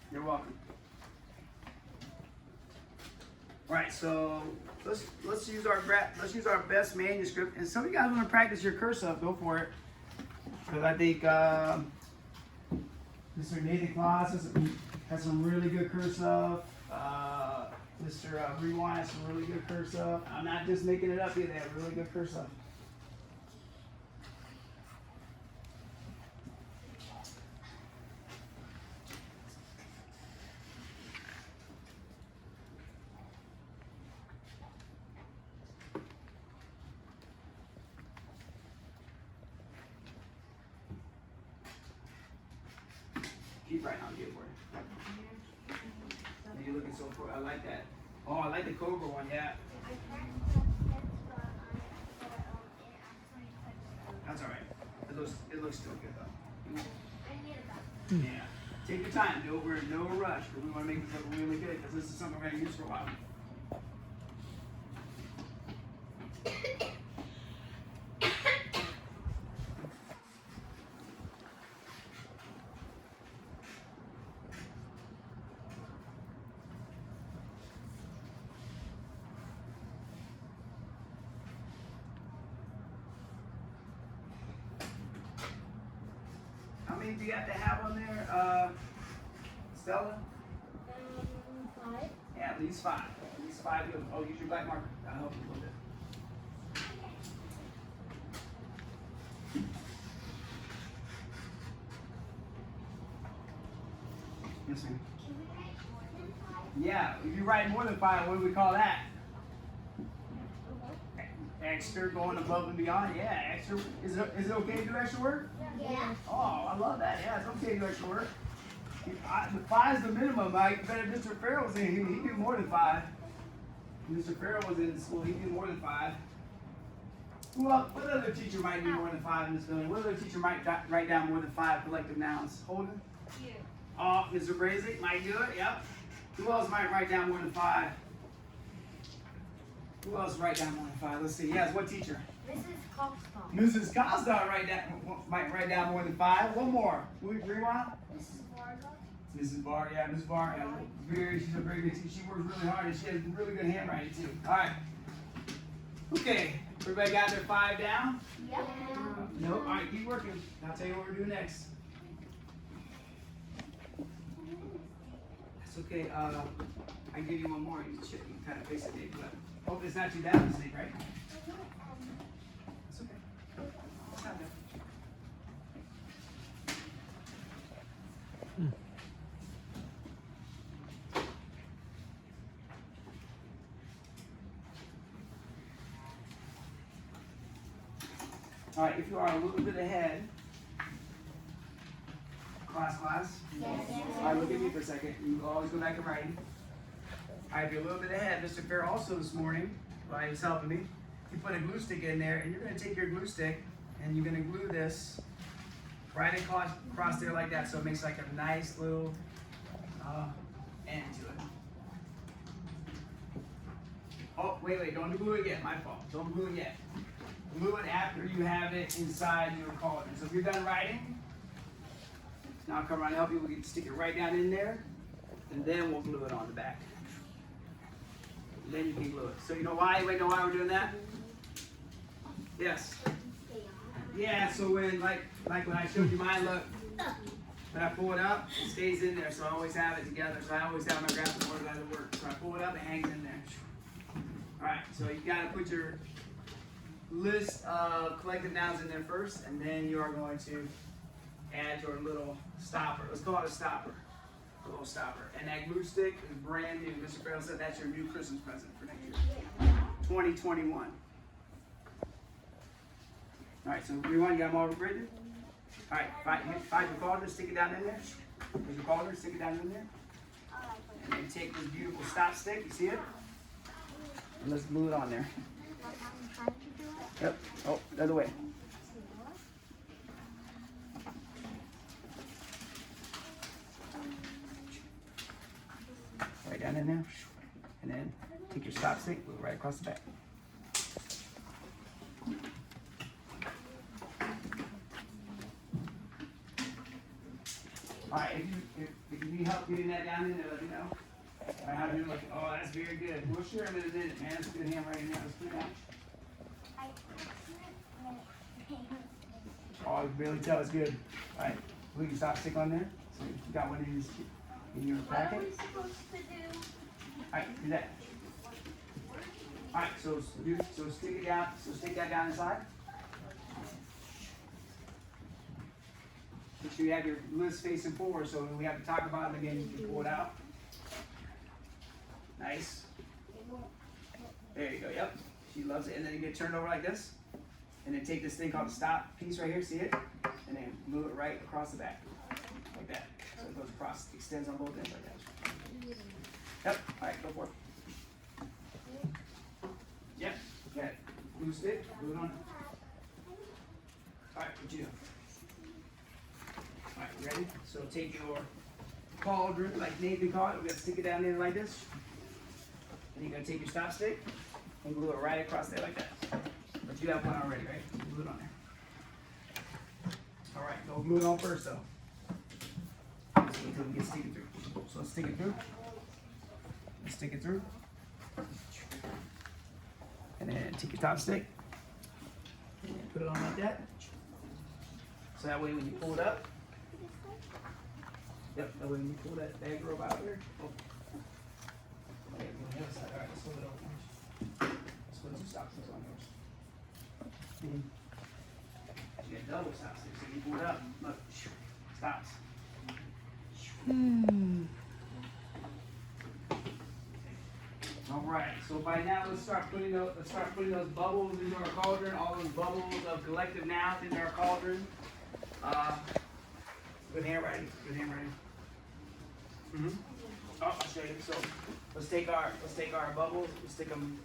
You're welcome. All right, so let's use our best manuscript. And some of you guys want to practice your cursive, go for it. Because I think Mr. Nathan Claus has some really good cursive. Mr. Rewind has some really good cursive. I'm not just making it up here. They have really good cursive. Keep writing, I'll get it for you. And you're looking so cool. I like that. Oh, I like the Cobra one, yeah. That's all right. It looks still good though. Yeah. Take your time. We're in no rush, but we want to make this look really good because this is something we're going to use for a while. How many do you have to have on there, Stella? 5. Yeah, at least 5. At least 5. Oh, use your black marker. That'll help you a little bit. Yes, ma'am. Can we write more than 5? Yeah, if you write more than 5, what do we call that? Extra, going above and beyond. Yeah, extra. Is it okay to do extra work? Yeah. Oh, I love that. Yeah, it's okay to do extra work. 5 is the minimum, Mike. Better Mr. Farrell was in here. He knew more than 5. Mr. Farrell was in school. He knew more than 5. Well, what other teacher might do more than 5 in this building? What other teacher might write down more than 5 collective nouns? Holden? You. Oh, Mr. Brazick might do it. Yep. Who else might write down more than 5? Who else write down more than 5? Let's see. Yes, what teacher? Mrs. Costa. Mrs. Costa might write down more than 5. One more. Will we agree on? Mrs. Varga. Mrs. Barr, yeah, Mrs. Barr, she's a very good teacher. She works really hard and she has really good handwriting too. All right. Okay, everybody got their 5 down? Yep. No, all right, keep working. I'll tell you what we're doing next. That's okay. I can give you one more. You can kind of face it, Dave. But hope it's not too bad this thing, right? It's okay. It's not bad. All right, if you are a little bit ahead, class. All right, look at me for a second. You can always go back to writing. All right, if you're a little bit ahead, Mr. Fair also this morning, while he was helping me, he put a glue stick in there, and you're going to take your glue stick, and you're going to glue this right across there like that, so it makes like a nice little end to it. Oh, wait, don't glue it yet. My fault. Don't glue it yet. Glue it after you have it inside your cauldron. So if you're done writing, now I'll come around and help you. We can stick it right down in there, and then we'll glue it on the back. And then you can glue it. So you know why? Anybody know why we're doing that? Yes. Yeah. So when like when I showed you mine, look. When I pull it up, it stays in there. So I always have it together. So I always have my graph in order that it works. So I pull it up, it hangs in there. All right. So you got to put your list of collective nouns in there first, and then you are going to add your little stopper. Let's call it a stopper. A little stopper. And that glue stick is brand new. Mr. Farrell said that's your new Christmas present for next year. 2021. Alright, so rewind, you got them all ready? Alright, find your cauldron, stick it down in there. There's your cauldron, stick it down in there. And then take this beautiful stop stick, you see it? And let's glue it on there. Yep. Oh, the other way. Right down in there. And then take your stop stick, glue it right across the back. Alright, if you need help getting that down in there, let me know. Alright, how do you look? Oh, that's very good. We'll share them in a minute, man. That's good handwriting now. Let's put it down. Oh, I can barely tell. It's good. All right, we can stop stick on there. So you got one in your packet. What are we supposed to do? All right, do that. All right, so stick it down. So stick that down inside. Make sure you have your list facing forward, so when we have to talk about it again, you can pull it out. Nice. There you go. Yep. She loves it. And then you get turned over like this. And then take this thing called the stop piece right here, see it? And then glue it right across the back, like that. So it goes across, extends on both ends like that. Yep, all right, go for it. Yep, got it. Glue stick, glue it on. All right, what you do? All right, ready? So take your cauldron, like Nathan called it, we're gonna stick it down there like this. And you're gonna take your stop stick and glue it right across there like that. But you have one already, right? Glue it on there. All right, go glue it on first though. Until we get sticking through. So let's stick it through. Let's stick it through. And then take your top stick and put it on like that. So that way when you pull it up, yep, that way when you pull that bag rope out there. Oh. Okay, go the other side. All right, let's hold it open. Let's put some stop sticks on yours. You got double stop sticks, so you pull it up, look, stops. All right, so by now let's start putting those bubbles into our cauldron, all those bubbles of collective nouns into our cauldron. Good handwriting, good handwriting. Mm-hmm. Oh, I'll show you. So let's take our bubbles, we stick them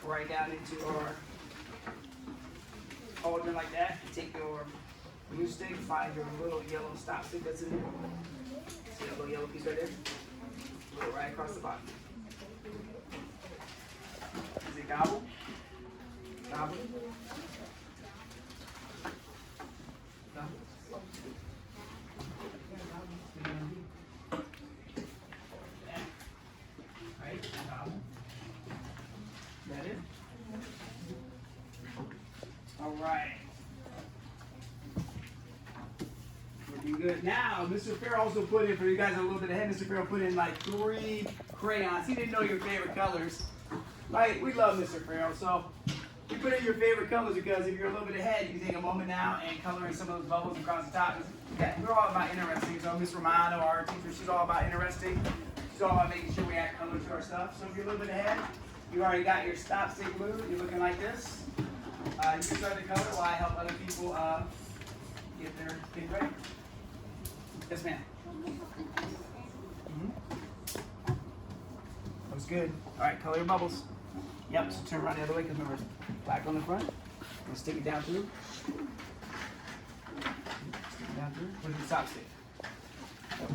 right down into our cauldron like that. Take your glue stick, find your little yellow stop stick that's in there. See that little yellow piece right there? Put it right across the bottom. Is it gobble? Gobble? Gobble? Right? Gobble? Is that it? All right. Looking good. Now, Mr. Fair also put in, for you guys a little bit ahead, Mr. Fair put in like 3 crayons. He didn't know your favorite colors. Right? We love Mr. Farrell. So you put in your favorite colors because if you're a little bit ahead, you can take a moment now and color in some of those bubbles across the top. Yeah, we're all about interesting. So Miss Romano, our teacher, she's all about interesting. She's all about making sure we add color to our stuff. So if you're a little bit ahead, you already got your stop stick glue. You're looking like this. You can start the color while I help other people get their thing ready. Yes, ma'am. Looks good. All right, color your bubbles. Yep, so turn around the other way because remember, black on the front. We'll stick it down through. Stick it down through. Where's the stop stick?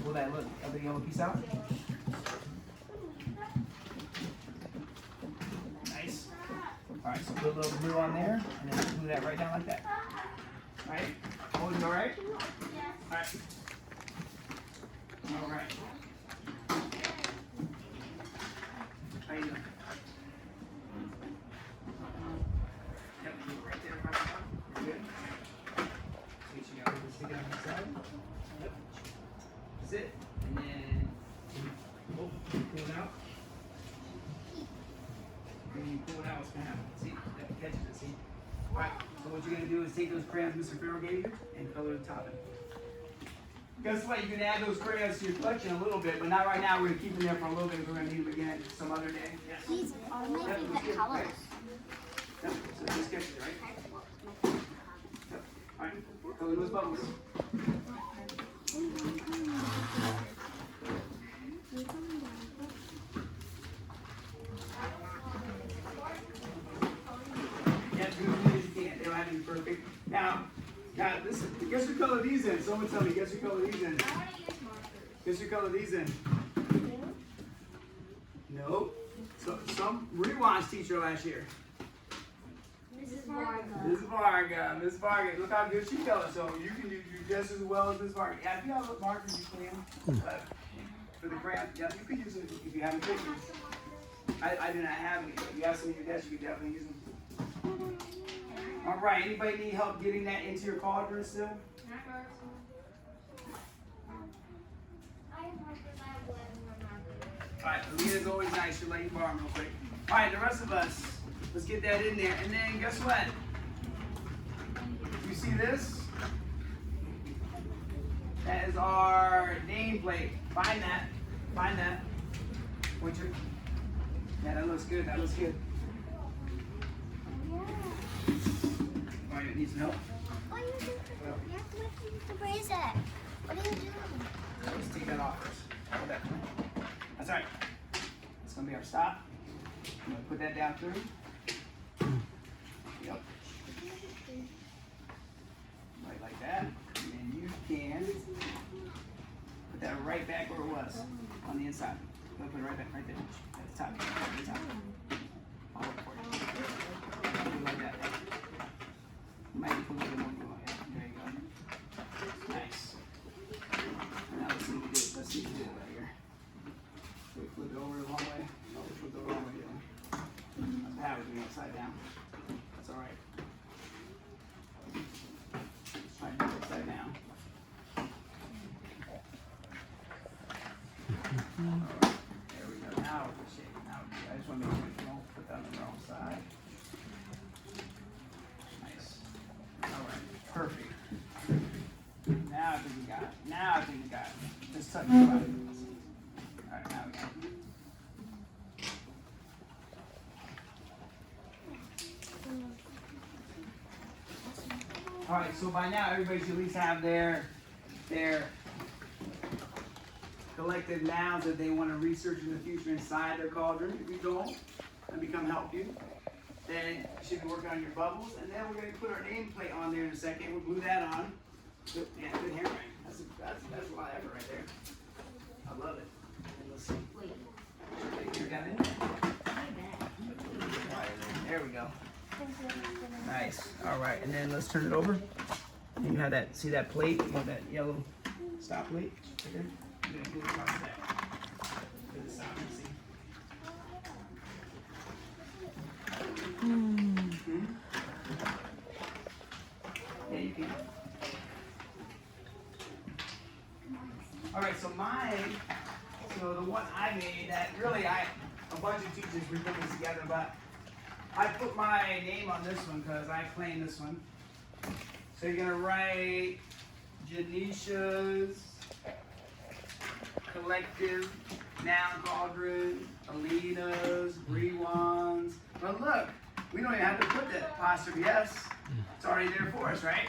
Pull that other yellow piece out. Nice. All right, so put a little glue on there, and then glue that right down like that. All right. Holding all right? All right. All right. How you doing? Yep, right there, right there. You're good. Make sure you got a little stick it on the side. Yep. That's it. And then, pull it out. When you pull it out, what's going to happen? See? That catches it, see? Alright, so what you're going to do is take those crayons Mr. Farrell gave you and color the top of it. Guess what? You can add those crayons to your collection a little bit, but not right now. We're going to keep them there for a little bit. We're going to need them again some other day. Yes. These are making the colors. Yep, so just sketch it, right? Yep. Alright, color those bubbles. Yeah, do as many as you can. They don't have to be perfect. Now, listen, guess who color these in? Someone tell me, guess who color these in? I want to use markers. Guess who color these in? Nope. So, some Rewan's teacher last year. Mrs. Varga. Miss Varga. Miss Varga. Look how good she colored. So you can do just as well as Miss Varga. Yeah, if you have markers, you can. For the crayon, yeah, you can use it if you have pictures. I do not have any, but if you have some in your desk, you can definitely use them. All right. Anybody need help getting that into your cauldron still? Markers. I have markers. I have more markers. All right. Alina's always nice. She'll let you borrow them real quick. All right. The rest of us, let's get that in there. And then guess what? You see this? That is our nameplate. Find that. Find that. Would you? Yeah, that looks good. That looks good. All right, need some help? What are you doing? You have to lift the bracelet. What are you doing? Let's take that off first. Hold that. That's all right. That's gonna be our stop. I'm gonna put that down through. Yep. Right like that. And then you can put that right back where it was on the inside. Go put it right back, right there, at the top. At the top. I'll work for you. Do it like that. You might need to put a little bit more glue on it. There you go. Nice. Now let's see what we do. Let's see what we do right here. So we flip it over the wrong way. Oh, we flipped it the wrong way. That's how we're doing it upside down. That's all right. Let's try and do it upside down. All right. There we go. Now we're shaking. Now we're good. I just want to make sure we don't put that on the wrong side. Nice. All right. Perfect. Now I think we got it. Now I think we got it. Just touch your body. All right. Now we got it. All right, so by now everybody should at least have their collective nouns that they want to research in the future inside their cauldron. If you don't, let me come help you. Then you should be working on your bubbles, and then we're going to put our nameplate on there in a second. We'll glue that on. Good, yeah, good handwriting. That's a lot of effort right there. I love it. And let's see. You got it? There we go. Nice. All right, and then let's turn it over. And you have that. See that plate? You have that yellow stop plate. Right there. You're gonna glue it across that. To the side. Let's see. Yeah, you can. All right, so the one I made that really a bunch of teachers we put this together, but I put my name on this one because I claim this one. So you're gonna write Janisha's collective noun cauldron, Alina's, Brewan's. But look, we don't even have to put the apostrophe S. It's already there for us, right?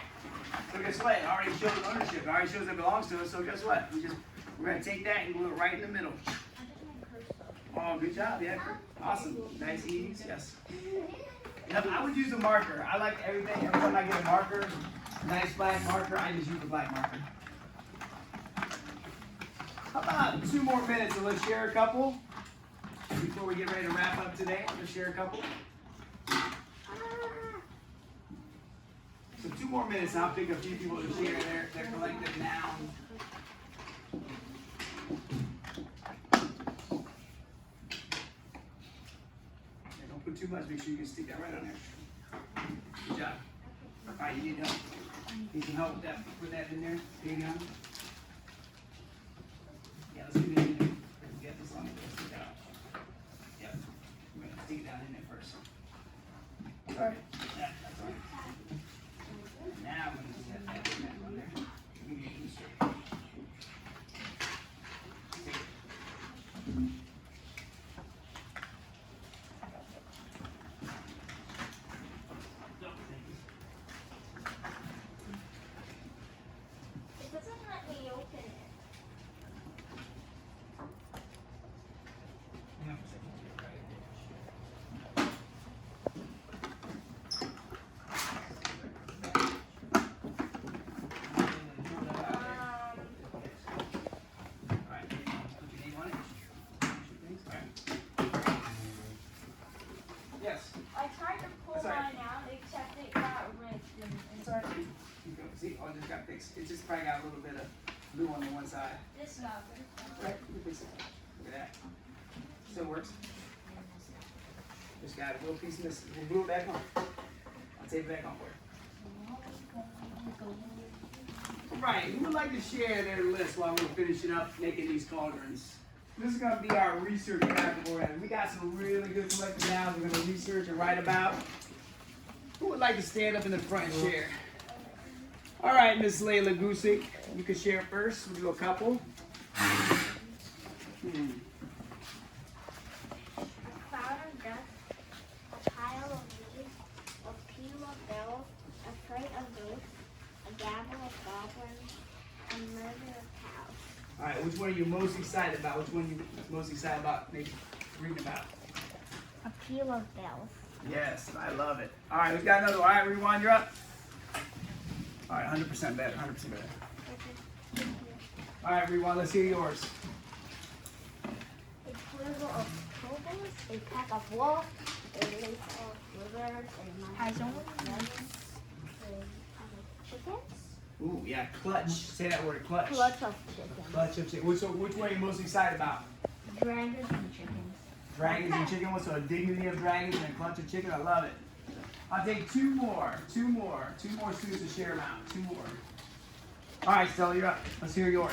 So guess what? It already shows ownership. It already shows it belongs to us. So guess what? We're gonna take that and glue it right in the middle. Oh, good job, yeah. Awesome. Nice ease, yes. Yep, I would use a marker. I like everything. Every time I get a marker, nice black marker, I just use the black marker. How about 2 more minutes and let's share a couple? Before we get ready to wrap up today, let's share a couple. So 2 more minutes and I'll pick a few people to share their collective nouns. Don't put too much, make sure you can stick that right on there. Good job. Alright, you need help. Need some help with that. Put that in there. There you go. Yeah, let's do that in there. Get this on there. Let's stick that out. Yep. We're gonna stick it down in there first. Alright. Yeah, that's all right. Now we're gonna set that on there. Give me a new straight. It doesn't let me open it. Yes. I tried to pull That's all right. mine out, except it got ripped. And Sorry. See, oh, it just got fixed. It just probably got a little bit of glue on the one side. this got Right, you fix it. Look at that. Still works. Just got a little piece missing. We'll glue it back on. I'll tape it back on for you. Right, who would like to share their list while we're finishing up making these cauldrons? This is going to be our research category. We got some really good collective nouns we're going to research and write about. Who would like to stand up in the front and share? All right, Miss Layla Gusick, you can share first. We'll do a couple. A cloud of dust, a pile of leaves, a peal of bells, a freight of ghosts, a gabble of goblins, a murder of cows. All right, which one are you most excited about? Which one are you most excited about maybe reading about? A peal of bells. Yes, I love it. All right, we've got another one. All right, Rewind, you're up. All right, 100% better, 100% better. All right, Rewind, let's hear yours. A quiver of cobras, a pack of wolves, a lace of rivers, a mountain of dragons, a pack of chickens. Ooh, yeah, clutch. Say that word, clutch. Clutch of chickens. Clutch of chicken. Which one are you most excited about? Dragons and chickens. Dragons and chicken. What's the dignity of dragons and a clutch of chicken? I love it. I'll take two more students to share them out. 2 more. All right, Stella, you're up. Let's hear yours.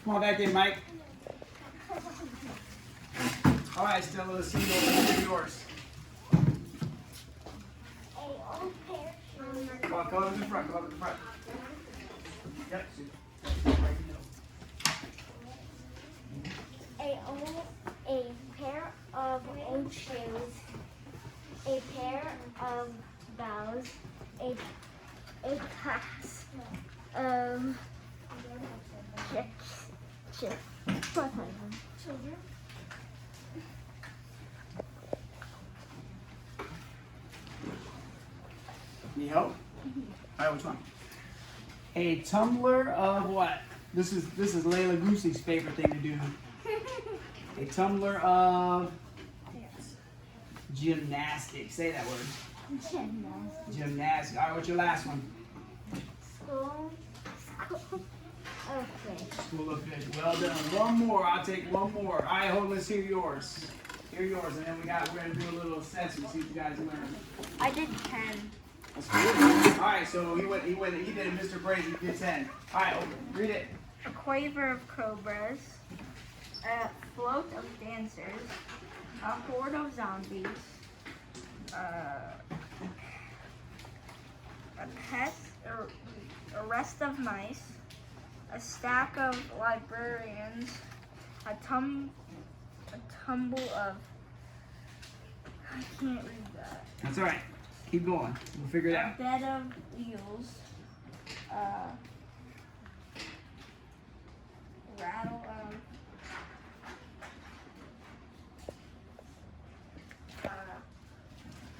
Come on back in, Mike. All right, Stella, let's hear yours. A old pair of Come on, come up to the front. Come up to the front. Yep. a pair of old shoes, a pair of bells, a class of Shit. What happened? Children. Need help? Alright, which one? A tumbler of what? This is Layla Goosey's favorite thing to do. A tumbler of gymnastics. Say that word. Gymnastics. Gymnastics. Alright, what's your last one? School. Okay. School of Fish. Well done. One more. I'll take one more. Alright, hold on, let's hear yours. Hear yours, and then we're gonna do a little assessment, see if you guys learn. I did 10. That's good. Alright, so he did it, Mr. Brady, he did 10. Alright, read it. A quaver of cobras. A float of dancers. A horde of zombies. A rest of mice. A stack of librarians. A tumble of. I can't read that. That's alright. Keep going. We'll figure it A out. bed of eels. Rattle of.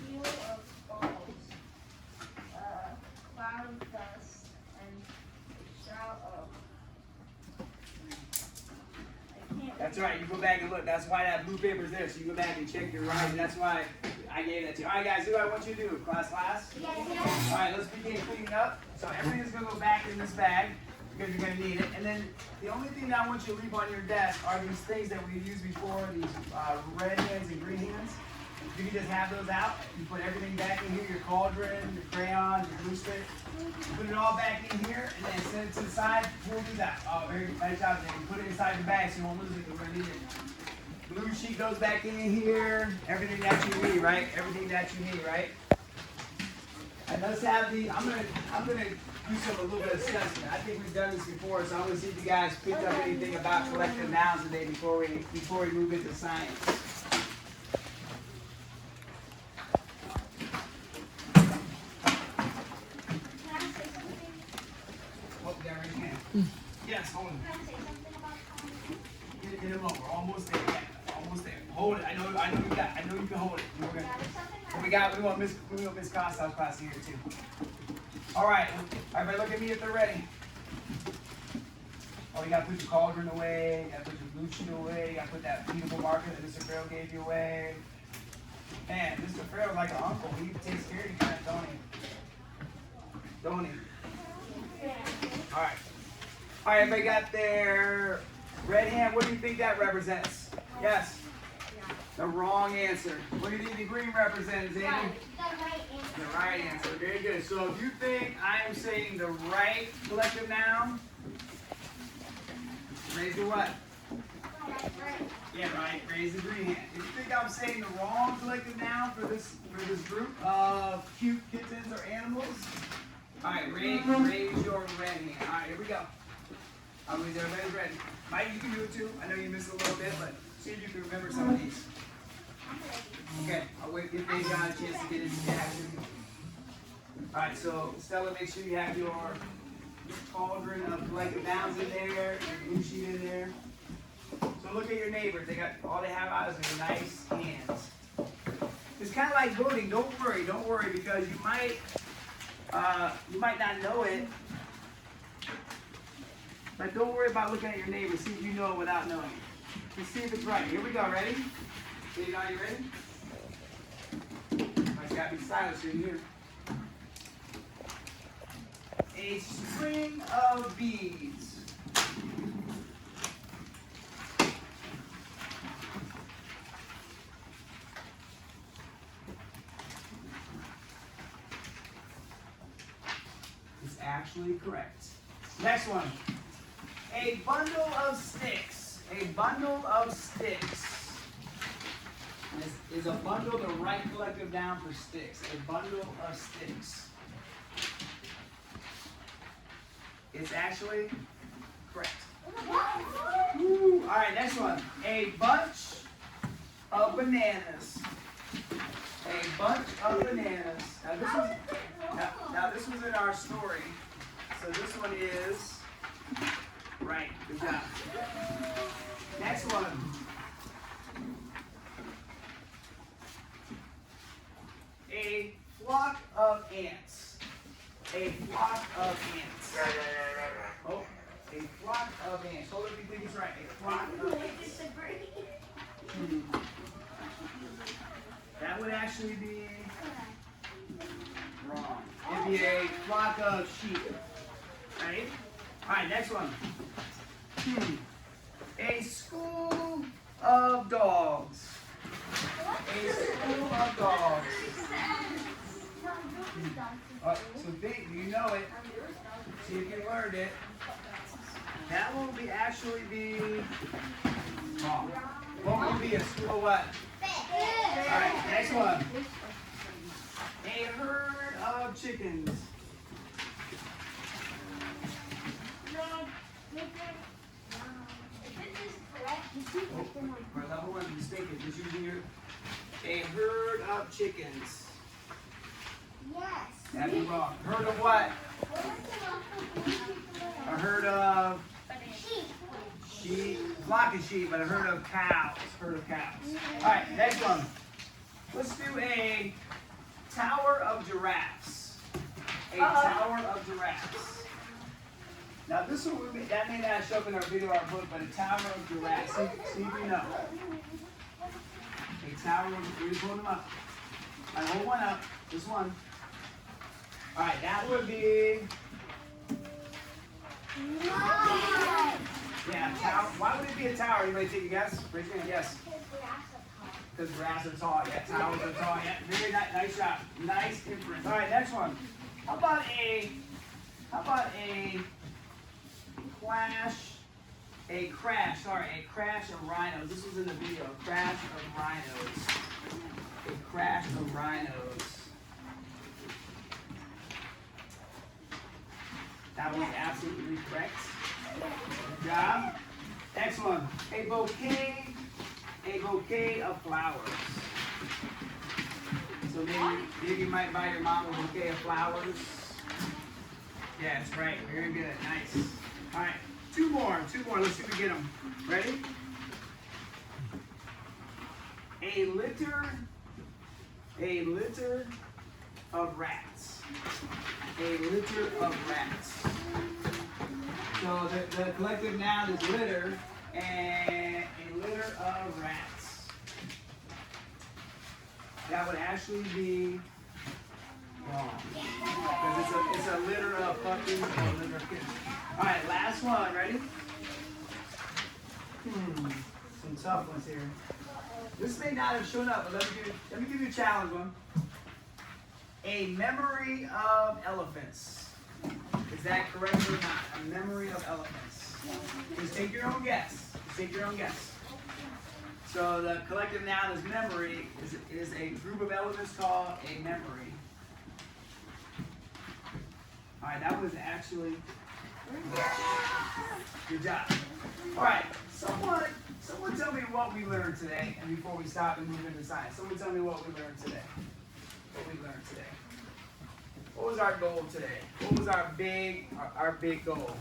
Wheel of balls. Cloud of dust. And shout of. I can't. That's right. You go back and look. That's why that blue paper's there. So you go back and check your writing. That's why I gave that to you. All right, guys. Do what I want you to do. Class last. All right. Let's begin cleaning up. So everything is gonna go back in this bag because you're gonna need it. And then the only thing that I want you to leave on your desk are these things that we've used before. These red hands and green hands. You can just have those out. You put everything back in here. Your cauldron, your crayons, your glue stick. Put it all back in here and then send it to the side. Pull these out. Oh, very good. Nice job. Then you put it inside the bag so you won't lose it because we're gonna need it. Blue sheet goes back in here. Everything that you need, right? Everything that you need, right? And let's have the. I'm gonna do a little bit of assessment. I think we've done this before, so I'm gonna see if you guys picked up anything about collective nouns today before we move into science. Oh, yeah, right hand. Yes, hold it. Get him over. Almost there. Yeah, almost there. Hold it. I know you can hold it. We want Miss Costa's class here too. All right. Everybody look at me if they're ready. Oh, you gotta put your cauldron away. You gotta put your blue sheet away. You gotta put that beautiful marker that Mr. Farrell gave you away. Man, Mr. Farrell's like an uncle. He takes care of you guys, don't he? Don't he? All right. All right, everybody got their red hand. What do you think that represents? Yes. The wrong answer. What do you think the green represents, Amy? The right answer. Very good. So if you think I am saying the right collective noun, raise the what? Yeah, right. Raise the green hand. If you think I'm saying the wrong collective noun for this group of cute kittens or animals, all right, raise your red hand. All right, here we go. I'll raise everybody's ready. Mike, you can do it too. I know you missed a little bit, but see if you can remember some of these. Okay, I'll wait, give Dave John a chance to get into the action. All right, so Stella, make sure you have your cauldron of collective nouns in there, your blue sheet in there. So look at your neighbors. All they have out is their nice hands. It's kind of like voting. Don't worry, because you might not know it. But don't worry about looking at your neighbors. See if you know it without knowing it. Let's see if it's right. Here we go. Ready? Dave, are you ready? I gotta be silent so you hear. A string of beads. Is actually correct. Next one. A bundle of sticks. A bundle of sticks. Is a bundle the right collective noun for sticks? A bundle of sticks. It's actually correct. Woo. All right, next one. A bunch of bananas. A bunch of bananas. Now this was in our story. So this one is Right. Good job. Next one. A flock of ants. A flock of ants. Oh, a flock of ants. Hold it if you think it's right. A flock of ants. That would actually be wrong. It'd be a flock of sheep. Right? Alright, next one. A school of dogs. A school of dogs. So think, you know it. See if you learned it. That will be actually be wrong. What would be a school of what? Alright, next one. A herd of chickens. For level one, mistaken. Just using your a herd of chickens. Yes. That'd be wrong. Herd of what? A herd of sheep. Flock of sheep, but a herd of cows. Herd of cows. All right, next one. Let's do a tower of giraffes. A tower of giraffes. Now this one, that may not show up in our video or our book, but a tower of giraffes. See if you know. A tower of, you hold them up. I hold one up. This one. All right, that would be. Yeah, tower. Why would it be a tower? Anybody take a guess? Raise your hand. Yes. Because giraffes are tall. Yeah, towers are tall. Yeah, very nice. Nice job. Nice inference. All right, next one. How about a crash of rhinos. This was in the video. A crash of rhinos. A crash of rhinos. That was absolutely correct. Good job. Next one. A bouquet of flowers. So maybe you might buy your mom a bouquet of flowers. Yeah, that's right. Very good. Nice. All right. Two more. Let's see if we get them. Ready? A litter of rats. A litter of rats. So the collective noun is litter, and a litter of rats. That would actually be wrong. Because it's a litter of puppies and a litter of kids. Alright, last one. Ready? Some tough ones here. This may not have shown up, but let me give you a challenge one. A memory of elephants. Is that correct or not? A memory of elephants. Just take your own guess. So the collective noun is memory. Is a group of elephants called a memory. Alright, that was actually good job. Alright, someone tell me what we learned today, and before we stop and move into science. Someone tell me what we learned today. What was our goal today? What was our big goal?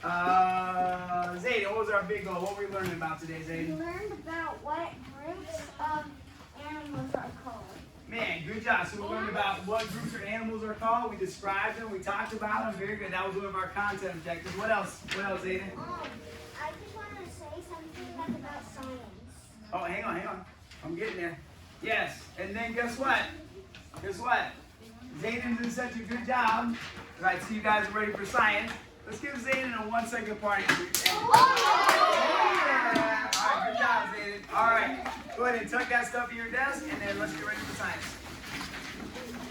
Zayden, what was our big goal? What were we learning about today, Zayden? We learned about what groups of animals are called. Man, good job. So we learned about what groups of animals are called. We described them. We talked about them. Very good. That was one of our content objectives. What else? Zayden? I just wanted to say something about science. Oh, hang on. I'm getting there. Yes. And then guess what? Zayden did such a good job. All right, so you guys are ready for science. Let's give Zayden a 1 second party. Yeah. All right, good job, Zayden. All right, go ahead and tuck that stuff in your desk, and then let's get ready for science.